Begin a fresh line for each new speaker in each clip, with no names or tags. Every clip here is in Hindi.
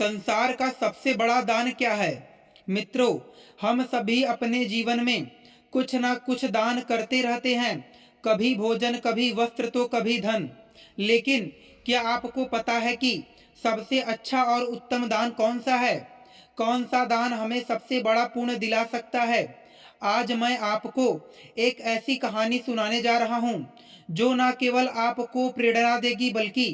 संसार का सबसे बड़ा दान क्या है? मित्रों, हम सभी अपने जीवन में कुछ ना कुछ दान करते रहते हैं। कभी भोजन, कभी वस्त्र तो कभी धन। लेकिन क्या आपको पता है कि सबसे अच्छा और उत्तम दान कौन सा है? कौन सा दान हमें सबसे बड़ा पुण्य दिला सकता है? आज मैं आपको एक ऐसी कहानी सुनाने जा रहा हूँ जो न केवल आपको प्रेरणा देगी बल्कि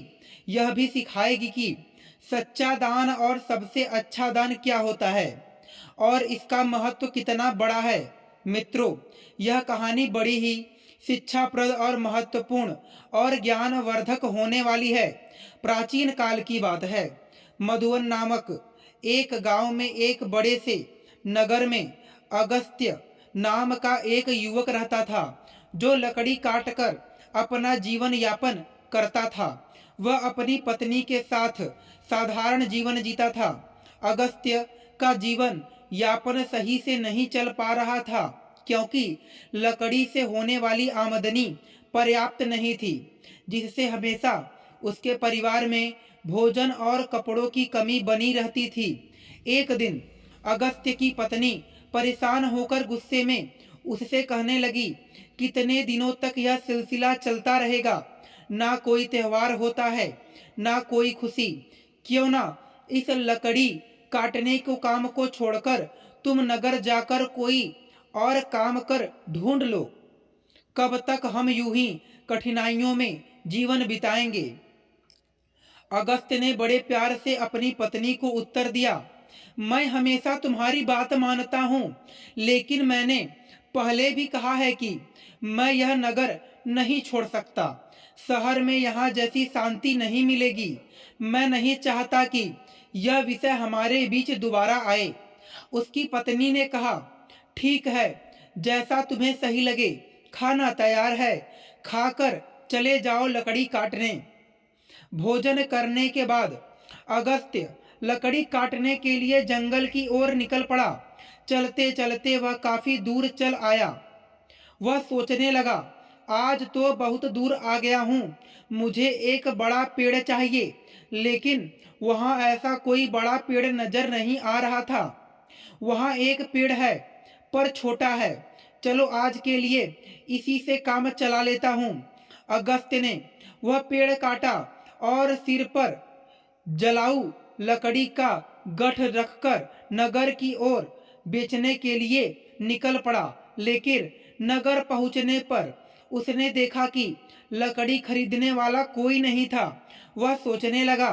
यह भी सिखाएगी कि सच्चा दान और सबसे अच्छा दान क्या होता है और इसका महत्व कितना बड़ा है। मित्रों, यह कहानी बड़ी ही शिक्षाप्रद और महत्वपूर्ण और ज्ञानवर्धक होने वाली है। प्राचीन काल की बात है। मधुवन नामक एक गांव में एक बड़े से नगर में अगस्त्य नाम का एक युवक रहता था जो लकड़ी काटकर अपना जीवन यापन करता था। वह अपनी पत्नी के साथ साधारण जीवन जीता था। अगस्त्य का जीवन यापन सही से नहीं चल पा रहा था क्योंकि लकड़ी से होने वाली आमदनी पर्याप्त नहीं थी, जिससे हमेशा उसके परिवार में भोजन और कपड़ों की कमी बनी रहती थी। एक दिन अगस्त्य की पत्नी परेशान होकर गुस्से में उससे कहने लगी, कितने दिनों तक यह सिलसिला चलता रहेगा? ना कोई त्योहार होता है, ना कोई खुशी। क्यों ना इस लकड़ी काटने को काम को छोड़कर तुम नगर जाकर कोई और काम कर ढूंढ लो। कब तक हम यूं ही कठिनाइयों में जीवन बिताएंगे? अगस्त्य ने बड़े प्यार से अपनी पत्नी को उत्तर दिया, मैं हमेशा तुम्हारी बात मानता हूँ, लेकिन मैंने पहले भी कहा है कि मैं यह नगर नहीं छोड़ सकता। शहर में यहाँ जैसी शांति नहीं मिलेगी। मैं नहीं चाहता कि यह विषय हमारे बीच दोबारा आए। उसकी पत्नी ने कहा, ठीक है, जैसा तुम्हें सही लगे। खाना तैयार है, खाकर चले जाओ लकड़ी काटने। भोजन करने के बाद अगस्त्य लकड़ी काटने के लिए जंगल की ओर निकल पड़ा। चलते चलते वह काफी दूर चल आया। वह सोचने लगा, आज तो बहुत दूर आ गया हूँ, मुझे एक बड़ा पेड़ चाहिए। लेकिन वहाँ ऐसा कोई बड़ा पेड़ नजर नहीं आ रहा था। वहाँ एक पेड़ है पर छोटा है, चलो आज के लिए इसी से काम चला लेता हूँ। अगस्त्य ने वह पेड़ काटा और सिर पर जलाऊ लकड़ी का गठ रखकर नगर की ओर बेचने के लिए निकल पड़ा। लेकिन नगर पहुंचने पर उसने देखा कि लकड़ी खरीदने वाला कोई नहीं था। वह सोचने लगा,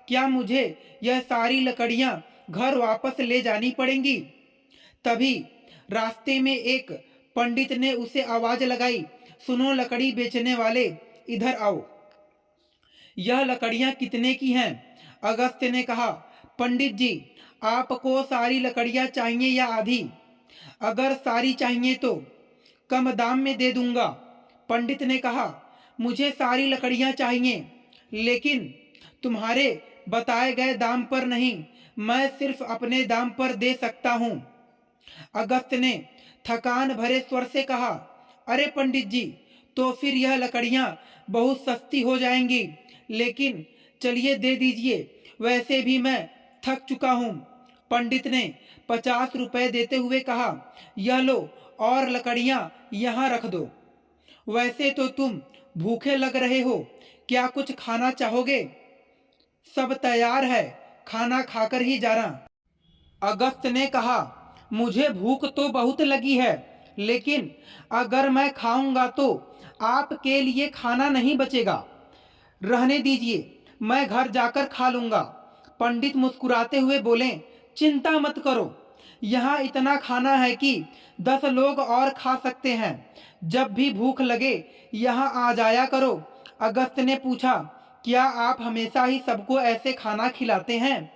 क्या मुझे यह सारी लकड़ियां घर वापस ले जानी पड़ेंगी? तभी रास्ते में एक पंडित ने उसे आवाज लगाई, सुनो लकड़ी बेचने वाले, इधर आओ। यह लकड़ियां कितने की हैं? अगस्त्य ने कहा, पंडित जी, आपको सारी लकड़ियां चाहिए या आधी? अगर सारी चाहिए तो कम दाम में दे दूंगा। पंडित ने कहा, मुझे सारी लकड़ियां चाहिए, लेकिन तुम्हारे बताए गए दाम पर नहीं, मैं सिर्फ अपने दाम पर दे सकता हूँ। अगस्त्य ने थकान भरे स्वर से कहा, अरे पंडित जी, तो फिर यह लकड़ियां बहुत सस्ती हो जाएंगी, लेकिन चलिए दे दीजिए, वैसे भी मैं थक चुका हूँ। पंडित ने 50 रुपए देते हुए कहा, यह लो और लकड़ियां यहाँ रख दो। वैसे तो तुम भूखे लग रहे हो, क्या कुछ खाना चाहोगे? सब तैयार है, खाना खाकर ही जाना। अगस्त ने कहा, मुझे भूख तो बहुत लगी है, लेकिन अगर मैं खाऊंगा तो आपके लिए खाना नहीं बचेगा। रहने दीजिए, मैं घर जाकर खा लूंगा। पंडित मुस्कुराते हुए बोले, चिंता मत करो, यहाँ इतना खाना है कि 10 लोग और खा सकते हैं। जब भी भूख लगे यहाँ आ जाया करो। अगस्त ने पूछा, क्या आप हमेशा ही सबको ऐसे खाना खिलाते हैं?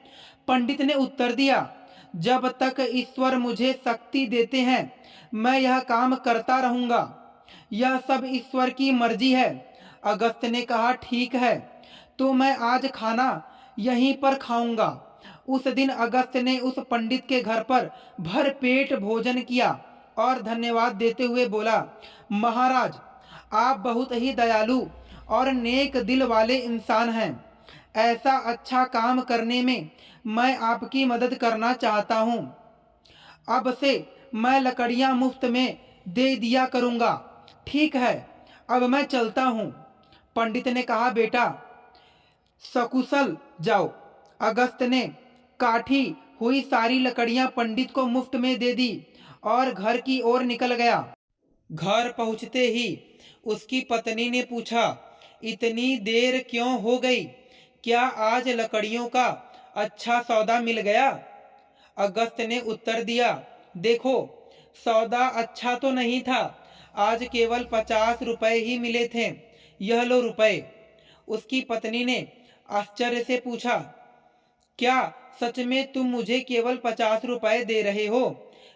पंडित ने उत्तर दिया, जब तक ईश्वर मुझे शक्ति देते हैं मैं यह काम करता रहूंगा। यह सब ईश्वर की मर्जी है। अगस्त ने कहा, ठीक है, तो मैं आज खाना यहीं पर खाऊंगा। उस दिन अगस्त ने उस पंडित के घर पर भर पेट भोजन किया और धन्यवाद देते हुए बोला, महाराज, आप बहुत ही दयालु और नेक दिल वाले इंसान हैं। ऐसा अच्छा काम करने में मैं आपकी मदद करना चाहता हूँ। अब से मैं लकड़ियाँ मुफ्त में दे दिया करूँगा। ठीक है, अब मैं चलता हूँ। पंडित ने कहा, बेटा सकुशल जाओ। अगस्त ने काटी हुई सारी लकड़ियां पंडित को मुफ्त में दे दी और घर की ओर निकल गया। घर पहुंचते ही उसकी पत्नी ने पूछा, इतनी देर क्यों हो गई? क्या आज लकड़ियों का अच्छा सौदा मिल गया? अगस्त ने उत्तर दिया, देखो सौदा अच्छा तो नहीं था, आज केवल 50 रुपए ही मिले थे। यह लो रुपए। उसकी पत्नी ने आश्चर्य से पूछा, क्या सच में तुम मुझे केवल 50 रुपए दे रहे हो?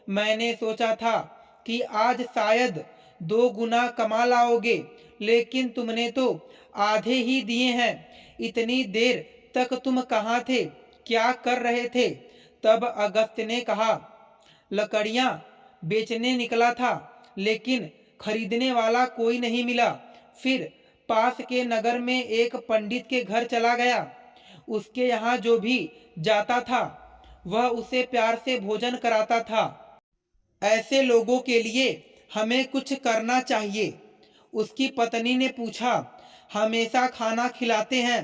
मैंने सोचा था कि आज शायद 2 गुना कमा लाओगे, लेकिन तुमने तो आधे ही दिए हैं। इतनी देर तक तुम कहाँ थे, क्या कर रहे थे? तब अगस्त ने कहा, लकड़ियां बेचने निकला था, लेकिन खरीदने वाला कोई नहीं मिला। फिर पास के नगर में एक पंडित के घर चला गया। उसके यहाँ जो भी जाता था वह उसे प्यार से भोजन कराता था। ऐसे लोगों के लिए हमें कुछ करना चाहिए। उसकी पत्नी ने पूछा, हमेशा खाना खिलाते हैं,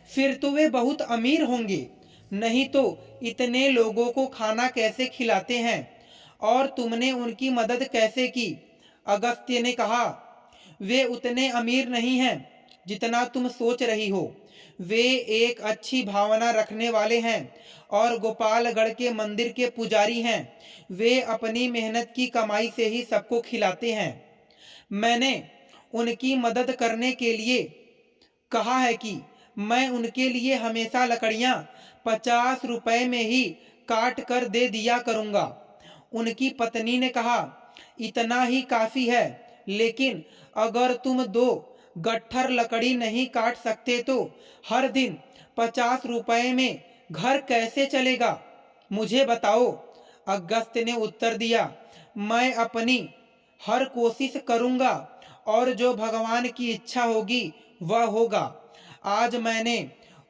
फिर तो वे बहुत अमीर होंगे। नहीं तो इतने लोगों को खाना कैसे खिलाते हैं? और तुमने उनकी मदद कैसे की? अगस्त्य ने कहा, वे उतने अमीर नहीं हैं जितना तुम सोच रही हो। वे एक अच्छी भावना रखने वाले हैं और गोपालगढ़ के मंदिर के पुजारी हैं। वे अपनी मेहनत की कमाई से ही सबको खिलाते हैं। मैंने उनकी मदद करने के लिए कहा है कि मैं उनके लिए हमेशा लकड़ियां 50 रुपए में ही काट कर दे दिया करूंगा। उनकी पत्नी ने कहा, इतना ही काफी है, लेकिन अगर तुम 2 गट्ठर लकड़ी नहीं काट सकते तो हर दिन 50 रुपए में घर कैसे चलेगा? मुझे बताओ। अगस्त ने उत्तर दिया, मैं अपनी हर कोशिश करूंगा और जो भगवान की इच्छा होगी वह होगा। आज मैंने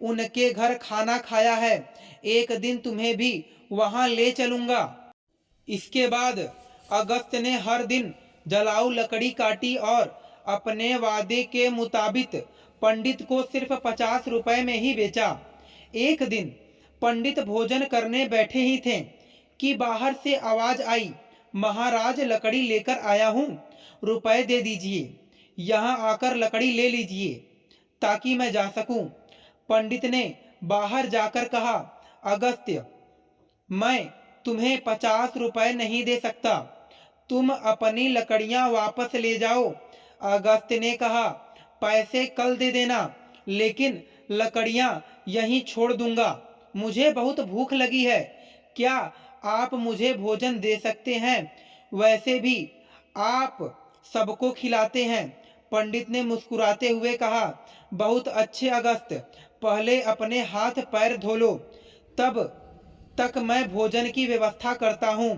उनके घर खाना खाया है, एक दिन तुम्हें भी वहां ले चलूंगा। इसके बाद अगस्त ने हर दिन जलाऊ लकड़ी काटी और अपने वादे के मुताबिक पंडित को सिर्फ 50 रुपए में ही बेचा। एक दिन पंडित भोजन करने बैठे ही थे कि बाहर से आवाज आई, महाराज लकड़ी लेकर आया हूँ, रुपए दे दीजिए। यहाँ आकर लकड़ी ले लीजिए ताकि मैं जा सकूं। पंडित ने बाहर जाकर कहा, अगस्त्य मैं तुम्हें 50 रुपए नहीं दे सकता, तुम अपनी लकड़ियां वापस ले जाओ। अगस्त्य ने कहा, पैसे कल दे देना, लेकिन लकड़ियां यहीं छोड़ दूंगा। मुझे बहुत भूख लगी है, क्या आप मुझे भोजन दे सकते हैं? वैसे भी आप सबको खिलाते हैं। पंडित ने मुस्कुराते हुए कहा, बहुत अच्छे अगस्त, पहले अपने हाथ पैर धो लो, तब तक मैं भोजन की व्यवस्था करता हूँ।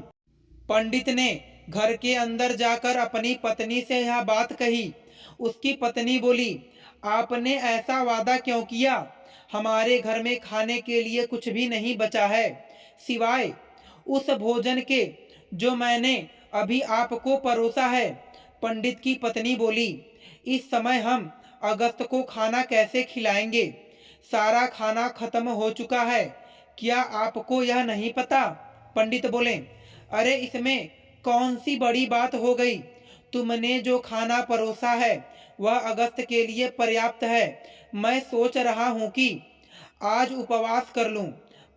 पंडित ने घर के अंदर जाकर अपनी पत्नी से यह बात कही। उसकी पत्नी बोली, आपने ऐसा वादा क्यों किया? हमारे घर में खाने के लिए कुछ भी नहीं बचा है, सिवाय उस भोजन के जो मैंने अभी आपको परोसा है। पंडित की पत्नी बोली, इस समय हम अगस्त को खाना कैसे खिलाएंगे? सारा खाना खत्म हो चुका है, क्या आपको यह नहीं पता? पंडित बोले, अरे इसमें कौन सी बड़ी बात हो गई? तुमने जो खाना परोसा है वह अगस्त के लिए पर्याप्त है। मैं सोच रहा हूँ कि आज उपवास कर लूं।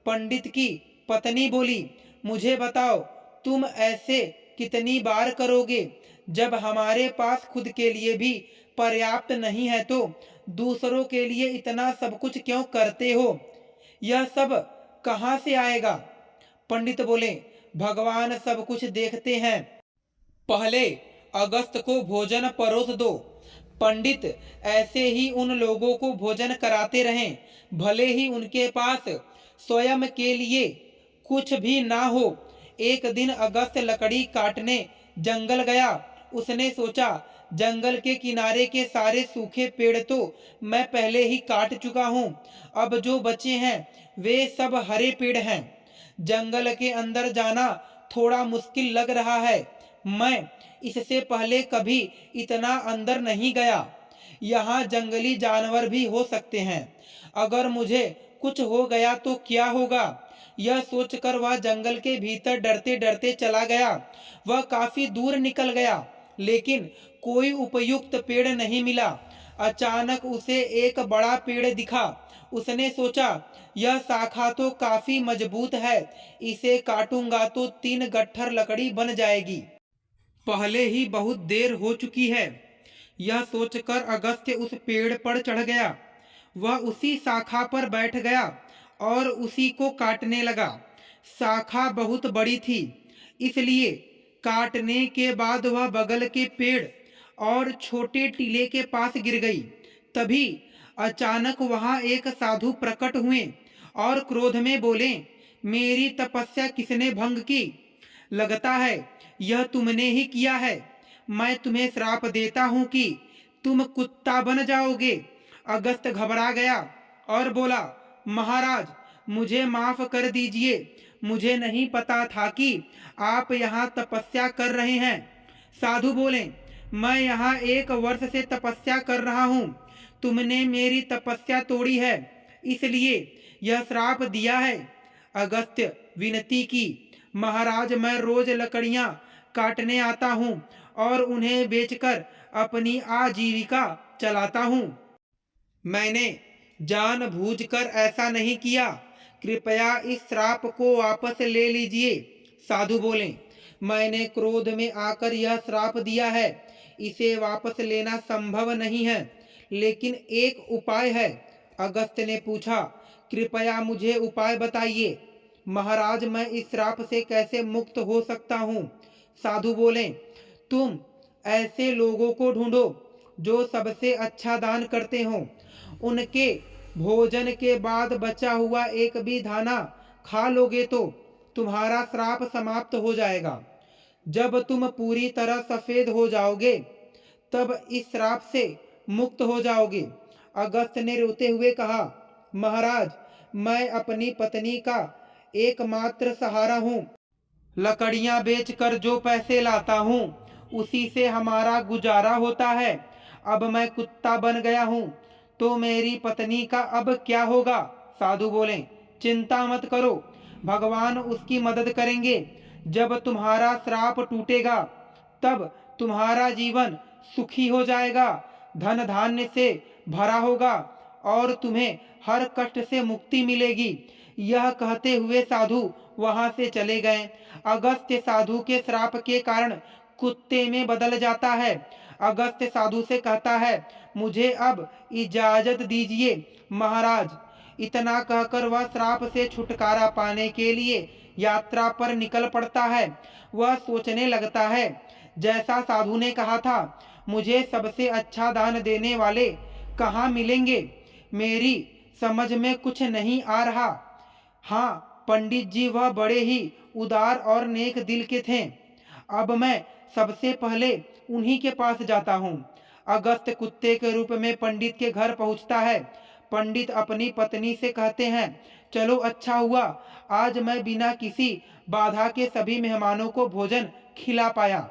पंडित की पत्नी बोली, मुझे बताओ तुम ऐसे कितनी बार करोगे? जब हमारे पास खुद के लिए भी पर्याप्त नहीं है तो दूसरों के लिए इतना सब कुछ क्यों करते हो? यह सब कहाँ से आएगा? पंडित बोले, भगवान सब कुछ देखते हैं, पहले अगस्त को भोजन परोस दो। पंडित ऐसे ही उन लोगों को भोजन कराते रहें, भले ही उनके पास स्वयं के लिए कुछ भी ना हो। एक दिन अगस्त लकड़ी काटने जंगल गया। उसने सोचा जंगल के किनारे के सारे सूखे पेड़ तो मैं पहले ही काट चुका हूँ। अब जो बचे हैं वे सब हरे पेड़ हैं। जंगल के अंदर जाना थोड़ा मुश्किल लग रहा है। मैं इससे पहले कभी इतना अंदर नहीं गया। यहाँ जंगली जानवर भी हो सकते हैं। अगर मुझे कुछ हो गया तो क्या होगा? यह सोचकर वह जंगल के भीतर डरते डरते चला गया। वह काफी दूर निकल गया, लेकिन कोई उपयुक्त पेड़ नहीं मिला। अचानक उसे एक बड़ा पेड़ दिखा। उसने सोचा, यह शाखा तो काफी मजबूत है, इसे काटूंगा तो 3 गट्ठर लकड़ी बन जाएगी। पहले ही बहुत देर हो चुकी है। यह सोचकर अगस्त्य उस पेड़ पर चढ़ गया। वह उसी शाखा पर बैठ गया और उसी को काटने लगा। शाखा बहुत बड़ी थी, इसलिए काटने के बाद वह बगल के पेड़ और छोटे टीले के पास गिर गई। तभी अचानक वहां एक साधु प्रकट हुए और क्रोध में बोले, मेरी तपस्या किसने भंग की? लगता है यह तुमने ही किया है। मैं तुम्हें श्राप देता हूं कि तुम कुत्ता बन जाओगे। अगस्त घबरा गया और बोला, महाराज मुझे माफ कर दीजिए, मुझे नहीं पता था कि आप यहाँ तपस्या कर रहे हैं। साधु बोले, मैं यहाँ 1 वर्ष से तपस्या कर रहा हूँ। तुमने मेरी तपस्या तोड़ी है, इसलिए यह श्राप दिया है। अगस्त्य विनती की, महाराज मैं रोज लकड़ियाँ काटने आता हूँ और उन्हें बेचकर अपनी आजीविका चलाता हूँ। मैंने जानबूझकर ऐसा नहीं किया। कृपया इस श्राप को वापस ले लीजिए। साधु बोले, मैंने क्रोध में आकर यह श्राप दिया है, इसे वापस लेना संभव नहीं है, लेकिन एक उपाय है। अगस्त्य ने पूछा, कृपया मुझे उपाय बताइए। महाराज मैं इस श्राप से कैसे मुक्त हो सकता हूँ? साधु बोले, तुम ऐसे लोगों को ढूंढो जो सबसे अच्छा दान करते हों। उनके भोजन के बाद बचा हुआ एक भी दाना खा लोगे तो तुम्हारा श्राप समाप्त हो जाएगा। जब तुम पूरी तरह सफेद हो जाओगे तब इस श्राप से मुक्त हो जाओगे। अगस्त्य ने रोते हुए कहा, महाराज मैं अपनी पत्नी का एकमात्र सहारा हूँ। लकड़ियाँ बेचकर जो पैसे लाता हूँ उसी से हमारा गुजारा होता है। अब मैं कुत्ता बन गया हूँ तो मेरी पत्नी का अब क्या होगा? साधु बोले, चिंता मत करो, भगवान उसकी मदद करेंगे। जब तुम्हारा श्राप टूटेगा तब तुम्हारा जीवन सुखी हो जाएगा, धन धान्य से भरा होगा और तुम्हें हर कष्ट से मुक्ति मिलेगी। यह कहते हुए साधु वहां से चले गए। अगस्त्य साधु के श्राप के कारण कुत्ते में बदल जाता है। अगस्त्य साधु से कहता है, मुझे अब इजाजत दीजिए महाराज। इतना कहकर वह श्राप से छुटकारा पाने के लिए यात्रा पर निकल पड़ता है। वह सोचने लगता है, जैसा साधु ने कहा था, मुझे सबसे अच्छा दान देने वाले कहाँ मिलेंगे? मेरी समझ में कुछ नहीं आ रहा। हाँ, पंडित जी वह बड़े ही उदार और नेक दिल के थे। अब मैं सबसे पहले उन्हीं के पास जाता हूँ। अगस्त्य कुत्ते के रूप में पंडित के घर पहुँचता है। पंडित अपनी पत्नी से कहते हैं, चलो अच्छा हुआ आज मैं बिना किसी बाधा के सभी मेहमानों को भोजन खिला पाया।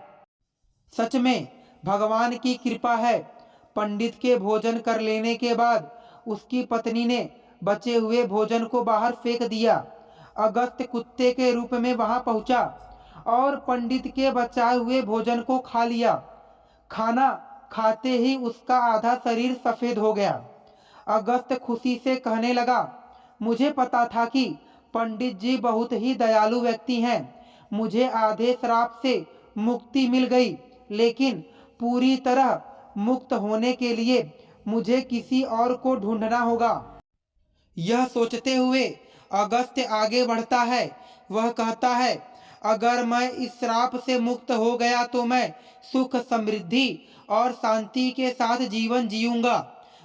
सच में भगवान की कृपा है। पंडित के भोजन कर लेने के बाद उसकी पत्नी ने बचे हुए भोजन को बाहर फेंक दिया। अगस्त्य कुत्ते के रूप में वहां पहुंचा और पंडित के बचाए हुए भोजन को खा लिया। खाना खाते ही उसका आधा शरीर सफेद हो गया। अगस्त्य खुशी से कहने लगा, मुझे पता था कि पंडित जी बहुत ही दयालु व्यक्ति हैं। मुझे आधे श्राप से मुक्ति मिल गई, लेकिन पूरी तरह मुक्त होने के लिए मुझे किसी और को ढूंढना होगा। यह सोचते हुए अगस्त्य आगे बढ़ता है। वह कहता है, अगर मैं इस श्राप से मुक्त हो गया तो मैं सुख समृद्धि और शांति के साथ जीवन जीऊंगा।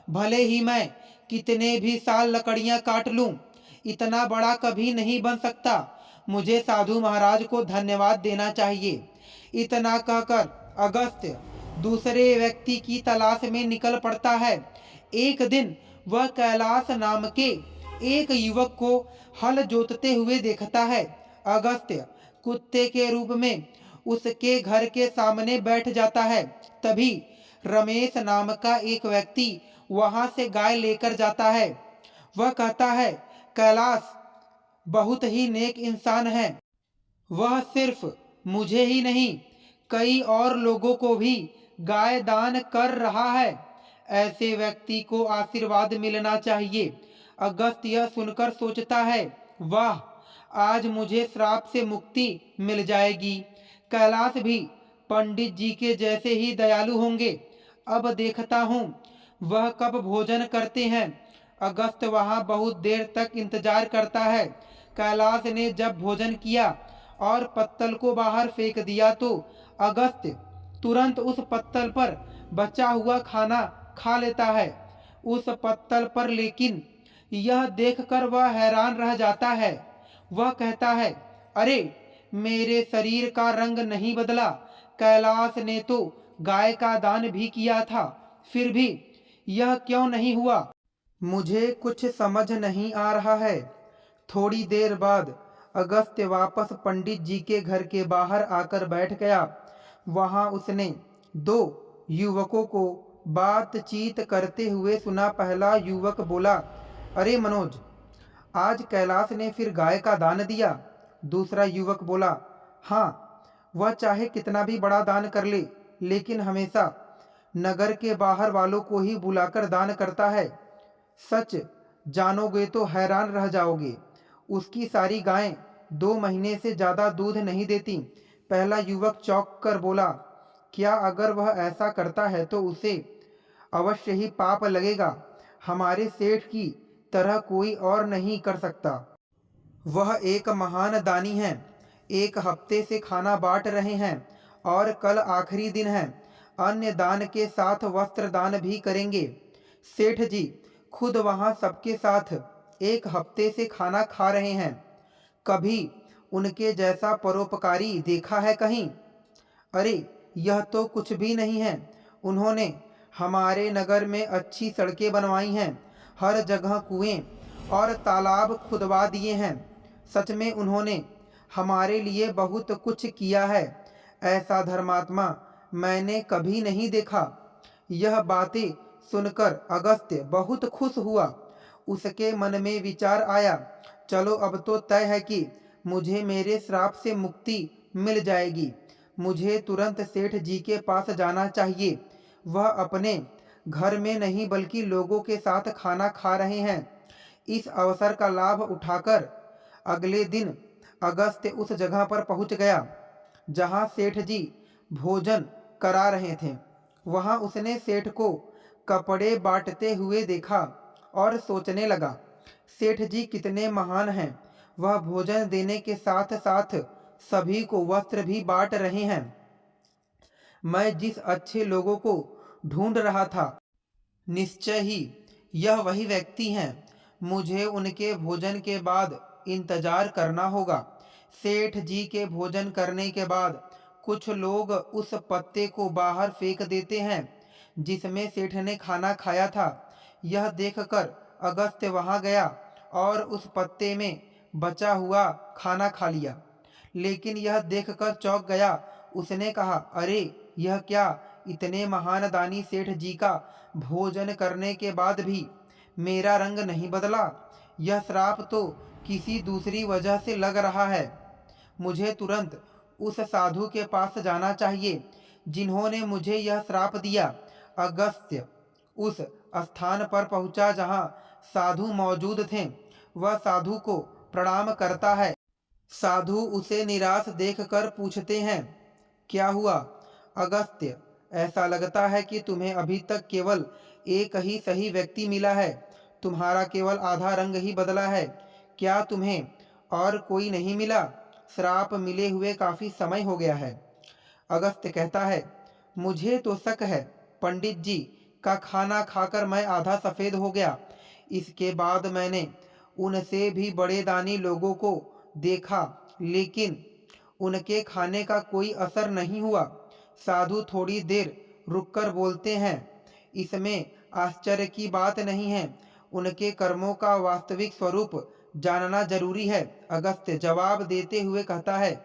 भले ही मैं कितने भी साल लकड़ियां काट लूं, इतना बड़ा कभी नहीं बन सकता। मुझे साधु महाराज को धन्यवाद देना चाहिए। इतना कहकर अगस्त्य दूसरे व्यक्ति की तलाश में निकल पड़ता है। एक दिन वह कैलाश नाम के एक युवक को हल जोतते हुए देखता है। अगस्त्य कुत्ते के रूप में उसके घर के सामने बैठ जाता है। तभी रमेश नाम का एक व्यक्ति वहां से गाय लेकर जाता है। वह कहता है, कैलाश बहुत ही नेक इंसान है। वह सिर्फ मुझे ही नहीं, कई और लोगों को भी गाय दान कर रहा है। ऐसे व्यक्ति को आशीर्वाद मिलना चाहिए। अगस्त्य यह सुनकर सोचता है, वाह, आज मुझे श्राप से मुक्ति मिल जाएगी। कैलाश भी पंडित जी के जैसे ही दयालु होंगे। अब देखता हूँ वह कब भोजन करते हैं। अगस्त वहां बहुत देर तक इंतजार करता है। कैलाश ने जब भोजन किया और पत्तल को बाहर फेंक दिया तो अगस्त्य तुरंत उस पत्तल पर बचा हुआ खाना खा लेता है। उस पत्तल पर लेकिन यह देखकर वह हैरान रह जाता है। वह कहता है, अरे, मेरे शरीर का रंग नहीं बदला। कैलाश ने तो गाय का दान भी किया था, फिर भी यह क्यों नहीं हुआ? मुझे कुछ समझ नहीं आ रहा है। थोड़ी देर बाद अगस्त्य वापस पंडित जी के घर के बाहर आकर बैठ गया। वहां उसने दो युवकों को बातचीत करते हुए सुना। पहला युवक बोला, अरे मनोज, आज कैलाश ने फिर गाय का दान दिया। दूसरा युवक बोला, हाँ, वह चाहे कितना भी बड़ा दान कर ले, लेकिन हमेशा नगर के बाहर वालों को ही बुलाकर दान करता है। सच जानोगे तो हैरान रह जाओगे। उसकी सारी गायें 2 महीने से ज्यादा दूध नहीं देती। पहला युवक चौंक कर बोला, क्या अगर वह ऐसा करता है तो उसे अवश्य ही पाप लगेगा। हमारे सेठ की तरह कोई और नहीं कर सकता। वह एक महान दानी हैं। 1 हफ्ते से खाना बांट रहे हैं और कल आखिरी दिन है। अन्य दान के साथ वस्त्र दान भी करेंगे। सेठ जी खुद वहां सबके साथ 1 हफ्ते से खाना खा रहे हैं। कभी उनके जैसा परोपकारी देखा है कहीं? अरे, यह तो कुछ भी नहीं है। उन्होंने हमारे नगर में अच्छी सड़कें बनवाई हैं, हर जगह कुएं और तालाब खुदवा दिए हैं। सच में उन्होंने हमारे लिए बहुत कुछ किया है। ऐसा धर्मात्मा मैंने कभी नहीं देखा। यह बातें सुनकर अगस्त्य बहुत खुश हुआ। उसके मन में विचार आया, चलो अब तो तय है कि मुझे मेरे श्राप से मुक्ति मिल जाएगी। मुझे तुरंत सेठ जी के पास जाना चाहिए। वह अपने घर में नहीं बल्कि लोगों के साथ खाना खा रहे हैं। इस अवसर का लाभ उठाकर अगले दिन अगस्त्य उस जगह पर पहुंच गया जहां सेठ जी भोजन करा रहे थे। वहां उसने सेठ को कपड़े बांटते हुए देखा और सोचने लगा, सेठ जी कितने महान हैं। वह भोजन देने के साथ साथ सभी को वस्त्र भी बांट रहे हैं। मैं जिस अच्छे लोगों को ढूंढ रहा था, निश्चय ही यह वही व्यक्ति हैं। मुझे उनके भोजन के बाद इंतजार करना होगा। सेठ जी के भोजन करने के बाद कुछ लोग उस पत्ते को बाहर फेंक देते हैं जिसमें सेठ ने खाना खाया था। यह देखकर अगस्त्य वहां गया और उस पत्ते में बचा हुआ खाना खा लिया। लेकिन यह देखकर चौंक गया। उसने कहा, अरे, यह क्या? इतने महान दानी सेठ जी का भोजन करने के बाद भी मेरा रंग नहीं बदला। यह श्राप तो किसी दूसरी वजह से लग रहा है। मुझे तुरंत उस साधु के पास जाना चाहिए जिन्होंने मुझे यह श्राप दिया। अगस्त्य उस स्थान पर पहुंचा जहां साधु मौजूद थे। वह साधु को प्रणाम करता है। साधु उसे निराश देखकर पूछते हैं, क्या हुआ अगस्त्य? ऐसा लगता है कि तुम्हें अभी तक केवल एक ही सही व्यक्ति मिला है। तुम्हारा केवल आधा रंग ही बदला है। क्या तुम्हें और कोई नहीं मिला? श्राप मिले हुए काफी समय हो गया है। अगस्त्य कहता है, मुझे तो शक है। पंडित जी का खाना खाकर मैं आधा सफेद हो गया। इसके बाद मैंने उनसे भी बड़े दानी लोगों को देखा, लेकिन उनके खाने का कोई असर नहीं हुआ। साधु थोड़ी देर रुककर बोलते हैं, इसमें आश्चर्य की बात नहीं है। उनके कर्मों का वास्तविक स्वरूप जानना जरूरी है। अगस्त्य जवाब देते हुए कहता है,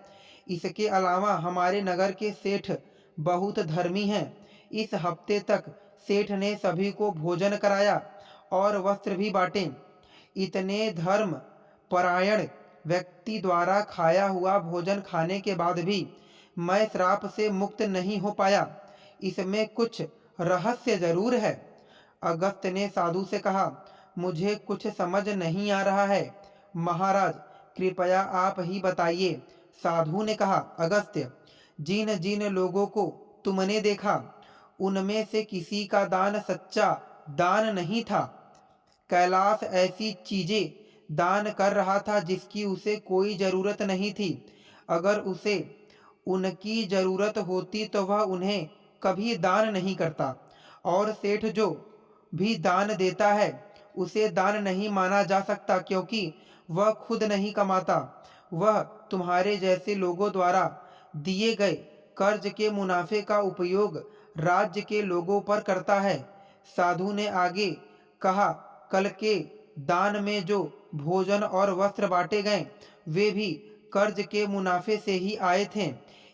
इसके अलावा हमारे नगर के सेठ बहुत धर्मी हैं। इस हफ्ते तक सेठ ने सभी को भोजन कराया और वस्त्र भी बांटे। इतने धर्म परायण व्यक्ति द्वारा खाया हुआ भोजन खाने के बाद भी मैं श्राप से मुक्त नहीं हो पाया। इसमें कुछ रहस्य जरूर है। अगस्त्य ने साधु से कहा, मुझे कुछ समझ नहीं आ रहा है, महाराज कृपया आप ही बताइए। साधु ने कहा, अगस्त्य, जिन जिन लोगों को तुमने देखा उनमें से किसी का दान सच्चा दान नहीं था। कैलाश ऐसी चीजें दान कर रहा था जिसकी उसे कोई जरूरत नहीं थी। अगर उसे उनकी जरूरत होती तो वह उन्हें कभी दान नहीं करता। और सेठ जो भी दान देता है उसे दान नहीं माना जा सकता, क्योंकि वह खुद नहीं कमाता। वह तुम्हारे जैसे लोगों द्वारा दिए गए कर्ज के मुनाफे का उपयोग राज्य के लोगों पर करता है। साधु ने आगे कहा, कल के दान में जो भोजन और वस्त्र बांटे गए वे भी कर्ज के मुनाफे से ही आए थे।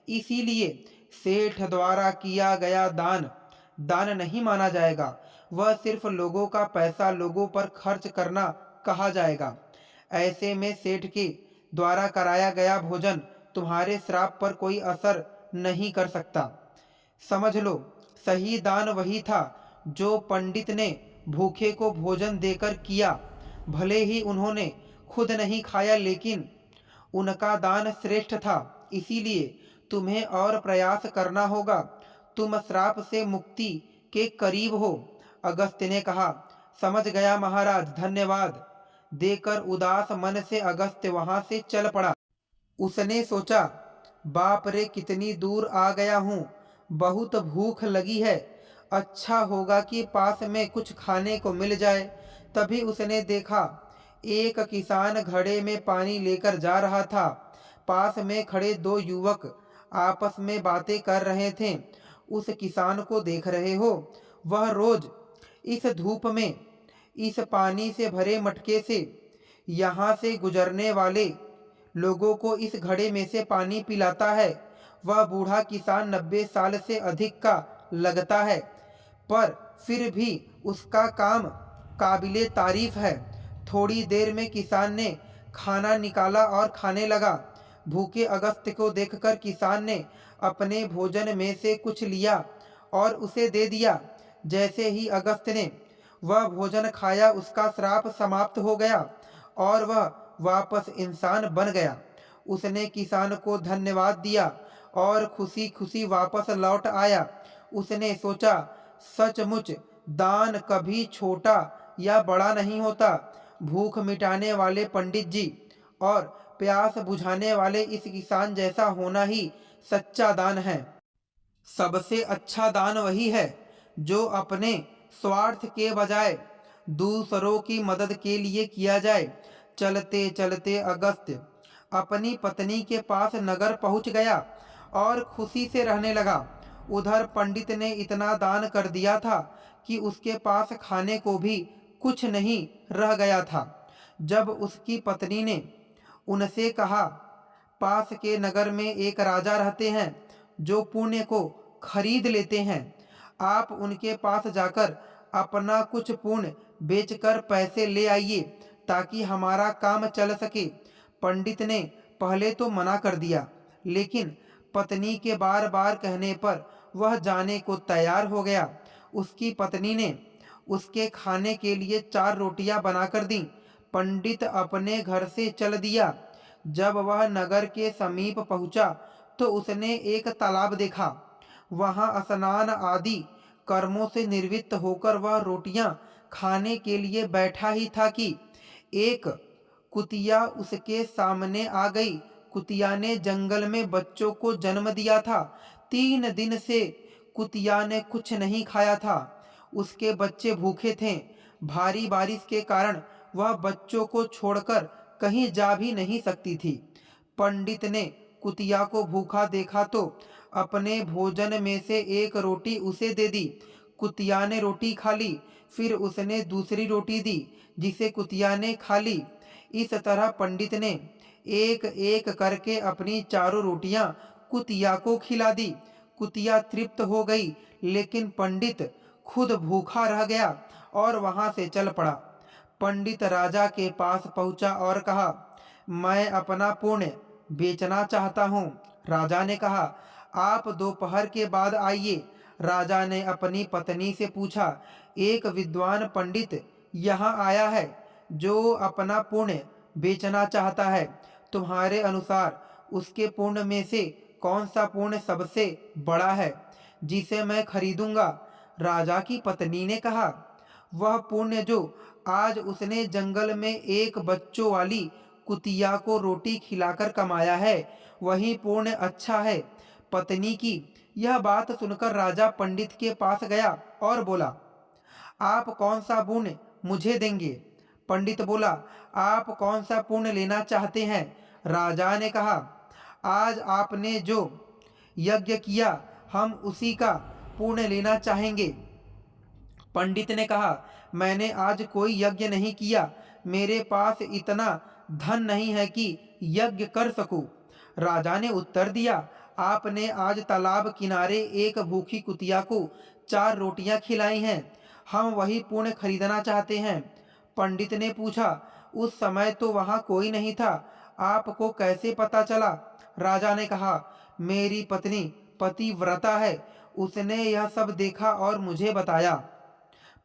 इसीलिए सेठ द्वारा किया गया दान दान नहीं माना जाएगा। वह सिर्फ लोगों का पैसा लोगों पर खर्च करना कहा जाएगा। ऐसे में सेठ के द्वारा कराया गया भोजन तुम्हारे श्राप पर कोई असर नहीं कर सकता। समझ लो, सही दान वही था जो पंडित ने भूखे को भोजन देकर किया। भले ही उन्होंने खुद नहीं खाया, लेकिन उनका दान श्रेष्ठ था। इसीलिए तुम्हें और प्रयास करना होगा। तुम श्राप से मुक्ति के करीब हो। अगस्त्य ने कहा, समझ गया महाराज, धन्यवाद देकर उदास मन से अगस्त्य वहां से चल पड़ा। उसने सोचा, बाप रे, कितनी दूर आ गया हूँ, बहुत भूख लगी है। अच्छा होगा कि पास में कुछ खाने को मिल जाए। तभी उसने देखा एक किसान घड़े में पानी लेकर जा रहा था। पास में खड़े दो युवक आपस में बातें कर रहे थे। उस किसान को देख रहे हो? वह रोज इस धूप में इस पानी से भरे मटके से यहाँ से गुजरने वाले लोगों को इस घड़े में से पानी पिलाता है। वह बूढ़ा किसान 90 साल से अधिक का लगता है, पर फिर भी उसका काम काबिले तारीफ है। थोड़ी देर में किसान ने खाना निकाला और खाने लगा। भूखे अगस्त्य को देखकर किसान ने अपने भोजन में से कुछ लिया और उसे दे दिया। जैसे ही अगस्त्य ने वह भोजन खाया, उसका श्राप समाप्त हो गया और वह वापस इंसान बन गया। उसने किसान को धन्यवाद दिया और खुशी खुशी वापस लौट आया। उसने सोचा, सचमुच दान कभी छोटा या बड़ा नहीं होता। भूख मिटाने वाले पंडित जी और प्यास बुझाने वाले इस किसान जैसा होना ही सच्चा दान है। सबसे अच्छा दान वही है जो अपने स्वार्थ के बजाय दूसरों की मदद के लिए किया जाए। चलते चलते अगस्त्य अपनी पत्नी के पास नगर पहुंच गया और खुशी से रहने लगा। उधर पंडित ने इतना दान कर दिया था कि उसके पास खाने को भी कुछ नहीं रह गया था। जब उसकी पत्नी ने उनसे कहा, पास के नगर में एक राजा रहते हैं जो पुण्य को खरीद लेते हैं, आप उनके पास जाकर अपना कुछ पुण्य बेचकर पैसे ले आइए ताकि हमारा काम चल सके। पंडित ने पहले तो मना कर दिया, लेकिन पत्नी के बार बार कहने पर वह जाने को तैयार हो गया। उसकी पत्नी ने उसके खाने के लिए 4 रोटियां बनाकर दी। पंडित अपने घर से चल दिया। जब वह नगर के समीप पहुंचा तो उसने एक तालाब देखा। वहां स्नान आदि कर्मों से निर्वृत्त होकर वह रोटियां खाने के लिए बैठा ही था कि एक कुतिया उसके सामने आ गई। कुतिया ने जंगल में बच्चों को जन्म दिया था। 3 दिन से कुतिया ने कुछ नहीं खाया था। उसके बच्चे भूखे थे। भारी बारिश के कारण वह बच्चों को छोड़कर कहीं जा भी नहीं सकती थी। पंडित ने कुतिया को भूखा देखा तो अपने भोजन में से एक रोटी उसे दे दी। कुतिया ने रोटी खा ली, फिर उसने दूसरी रोटी दी, जिसे कुतिया ने खा ली। इस तरह पंडित ने एक एक करके अपनी चारों रोटियां कुतिया को खिला दी। कुतिया तृप्त हो गई, लेकिन पंडित खुद भूखा रह गया और वहां से चल पड़ा। पंडित राजा के पास पहुंचा और कहा, मैं अपना पुण्य बेचना चाहता हूँ। राजा ने कहा, आप दोपहर के बाद आइए। राजा ने अपनी पत्नी से पूछा, एक विद्वान पंडित यहाँ आया है जो अपना पुण्य बेचना चाहता है। तुम्हारे अनुसार उसके पुण्य में से कौन सा पुण्य सबसे बड़ा है, जिसे मैं खरीदूंगा? राजा की पत्नी ने कहा, वह पुण्य जो आज उसने जंगल में एक बच्चों वाली कुतिया को रोटी खिलाकर कमाया है, वही पुण्य अच्छा है। पत्नी की यह बात सुनकर राजा पंडित के पास गया और बोला, आप कौन सा पुण्य मुझे देंगे? पंडित बोला, आप कौन सा पुण्य लेना चाहते हैं? राजा ने कहा, आज आपने जो यज्ञ किया, हम उसी का पुण्य लेना चाहेंगे। पंडित ने कहा, मैंने आज कोई यज्ञ नहीं किया, मेरे पास इतना धन नहीं है कि यज्ञ कर सकूं। राजा ने उत्तर दिया, आपने आज तालाब किनारे एक भूखी कुतिया को 4 रोटियां खिलाई हैं, हम वही पुण्य खरीदना चाहते हैं। पंडित ने पूछा, उस समय तो वहां कोई नहीं था, आपको कैसे पता चला? राजा ने कहा, मेरी पत्नी पतिव्रता है, उसने यह सब देखा और मुझे बताया।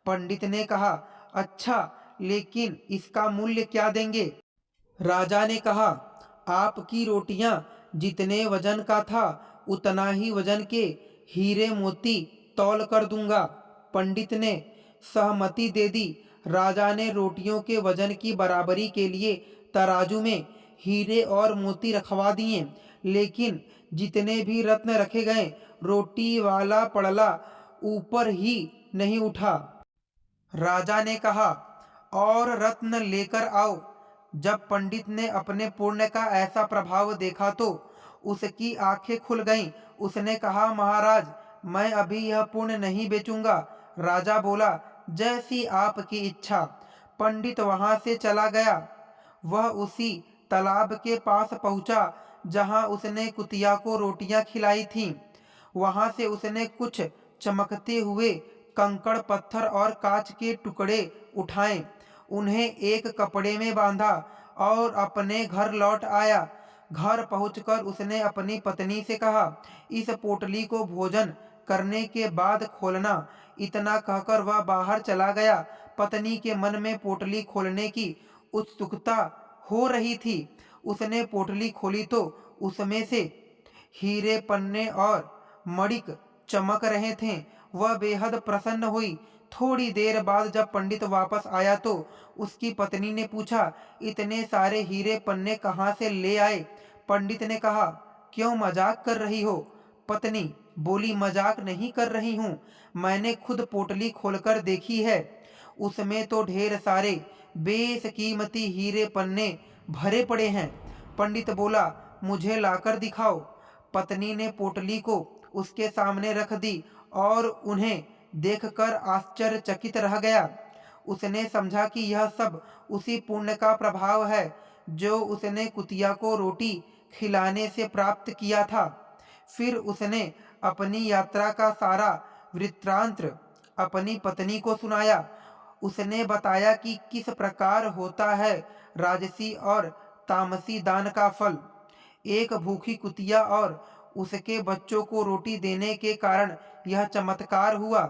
पंडित ने कहा, अच्छा, लेकिन इसका मूल्य क्या देंगे? राजा ने कहा, आपकी रोटियां जितने वजन का था, उतना ही वजन के हीरे मोती तौल कर दूंगा। पंडित ने सहमति दे दी। राजा ने रोटियों के वजन की बराबरी के लिए तराजू में हीरे और मोती रखवा दिए, लेकिन जितने भी रत्न रखे गए, रोटी वाला पड़ला ऊपर ही नहीं उठा। राजा ने कहा, और रत्न लेकर आओ। जब पंडित ने अपने पुण्य का ऐसा प्रभाव देखा तो उसकी आंखें खुल गईं। उसने कहा, महाराज, मैं अभी यह पुण्य नहीं बेचूंगा। राजा बोला, जैसी आपकी इच्छा। पंडित वहां से चला गया। वह उसी तालाब के पास पहुंचा जहां उसने कुतिया को रोटियां खिलाई थीं। वहां से उसने कुछ चमकते हुए कंकड़, पत्थर और कांच के टुकड़े उठाए, उन्हें एक कपड़े में बांधा और अपने घर लौट आया। घर पहुंचकर उसने अपनी पत्नी से कहा, इस पोटली को भोजन करने के बाद खोलना। इतना कहकर वह बाहर चला गया। पत्नी के मन में पोटली खोलने की उत्सुकता हो रही थी। उसने पोटली खोली तो उसमें से हीरे, पन्ने और मणिक चमक रहे थे। वह बेहद प्रसन्न हुई। थोड़ी देर बाद जब पंडित वापस आया तो उसकी पत्नी ने पूछा, इतने सारे हीरे पन्ने कहाँ से ले आए? पंडित ने कहा, क्यों मजाक कर रही हो? पत्नी बोली, मजाक नहीं कर रही हूँ, मैंने खुद पोटली खोलकर देखी है, उसमें तो ढेर सारे बेशकीमती हीरे पन्ने भरे पड़े हैं। पंडित बोला, मुझे लाकर दिखाओ। पत्नी ने पोटली को उसके सामने रख दी और उन्हें देखकर आश्चर्यचकित रह गया। उसने समझा कि यह सब उसी पुण्य का प्रभाव है जो उसने कुतिया को रोटी खिलाने से प्राप्त किया था। फिर उसने अपनी यात्रा का सारा वृत्तांत अपनी पत्नी को सुनाया। उसने बताया कि किस प्रकार होता है राजसी और तामसी दान का फल। एक भूखी कुतिया और उसके बच्चों को रोटी देने के कारण यह चमत्कार हुआ।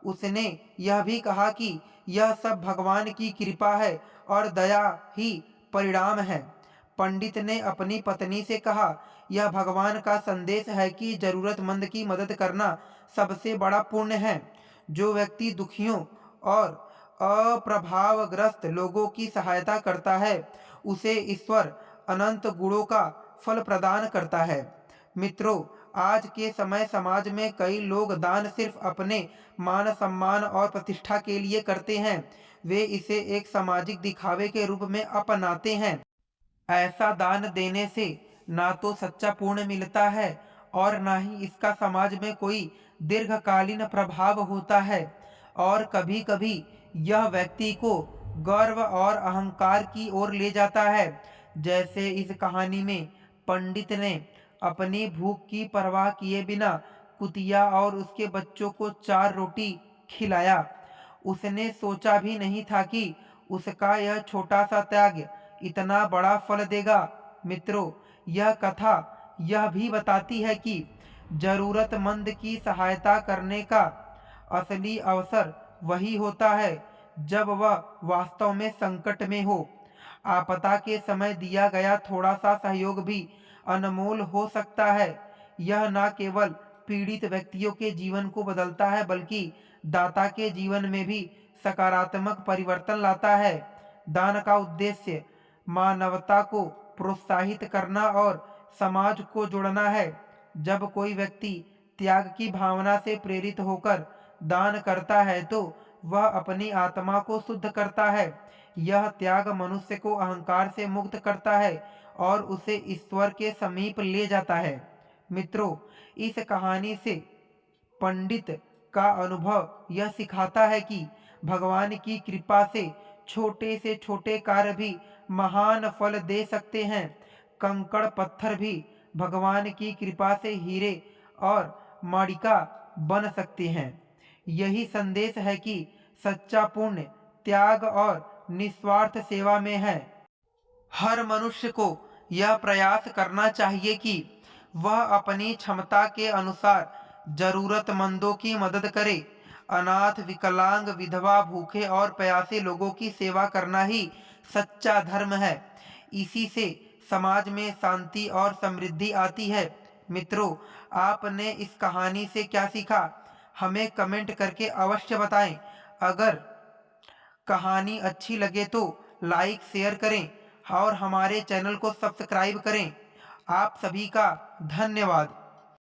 उसने यह भी कहा कि यह सब भगवान की कृपा है और दया ही परिणाम है। पंडित ने अपनी पत्नी से कहा, यह भगवान का संदेश है कि जरूरतमंद की मदद करना सबसे बड़ा पुण्य है। जो व्यक्ति दुखियों और अप्रभावग्रस्त लोगों की सहायता करता है, उसे ईश्वर अनंत गुणों का फल प्रदान करता है। मित्रों, आज के समय समाज में कई लोग दान सिर्फ अपने मान सम्मान और प्रतिष्ठा के लिए करते हैं। वे इसे एक सामाजिक दिखावे के रूप में अपनाते हैं। ऐसा दान देने से ना तो सच्चा पुण्य मिलता है और ना ही इसका समाज में कोई दीर्घकालीन प्रभाव होता है। और कभी कभी यह व्यक्ति को गर्व और अहंकार की ओर ले जाता है। जैसे इस कहानी में पंडित ने अपनी भूख की परवाह किए बिना कुतिया और उसके बच्चों को 4 रोटी खिलाया। उसने सोचा भी नहीं था कि उसका यह छोटा सा त्याग इतना बड़ा फल देगा। मित्रों, यह कथा यह भी बताती है कि जरूरतमंद की सहायता करने का असली अवसर वही होता है जब वह वास्तव में संकट में हो। आपदा के समय दिया गया थोड़ा सा सहयोग भी अनमोल हो सकता है। यह न केवल पीड़ित व्यक्तियों के जीवन को बदलता है बल्कि दाता के जीवन में भी सकारात्मक परिवर्तन लाता है। दान का उद्देश्य मानवता को प्रोत्साहित करना और समाज को जोड़ना है। जब कोई व्यक्ति त्याग की भावना से प्रेरित होकर दान करता है तो वह अपनी आत्मा को शुद्ध करता है। यह त्याग मनुष्य को अहंकार से मुक्त करता है और उसे ईश्वर के समीप ले जाता है। मित्रों, इस कहानी से पंडित का अनुभव यह सिखाता है कि भगवान की कृपा से छोटे कार्य भी महान फल दे सकते हैं। कंकड़ पत्थर भी भगवान की कृपा से हीरे और माणिका बन सकते हैं। यही संदेश है कि सच्चा पुण्य त्याग और निस्वार्थ सेवा में है। हर मनुष्य को यह प्रयास करना चाहिए कि वह अपनी क्षमता के अनुसार जरूरतमंदों की मदद करे। अनाथ, विकलांग, विधवा, भूखे और प्यासे लोगों की सेवा करना ही सच्चा धर्म है। इसी से समाज में शांति और समृद्धि आती है। मित्रों, आपने इस कहानी से क्या सीखा, हमें कमेंट करके अवश्य बताएं। अगर कहानी अच्छी लगे तो लाइक शेयर करें और हमारे चैनल को सब्सक्राइब करें। आप सभी का धन्यवाद।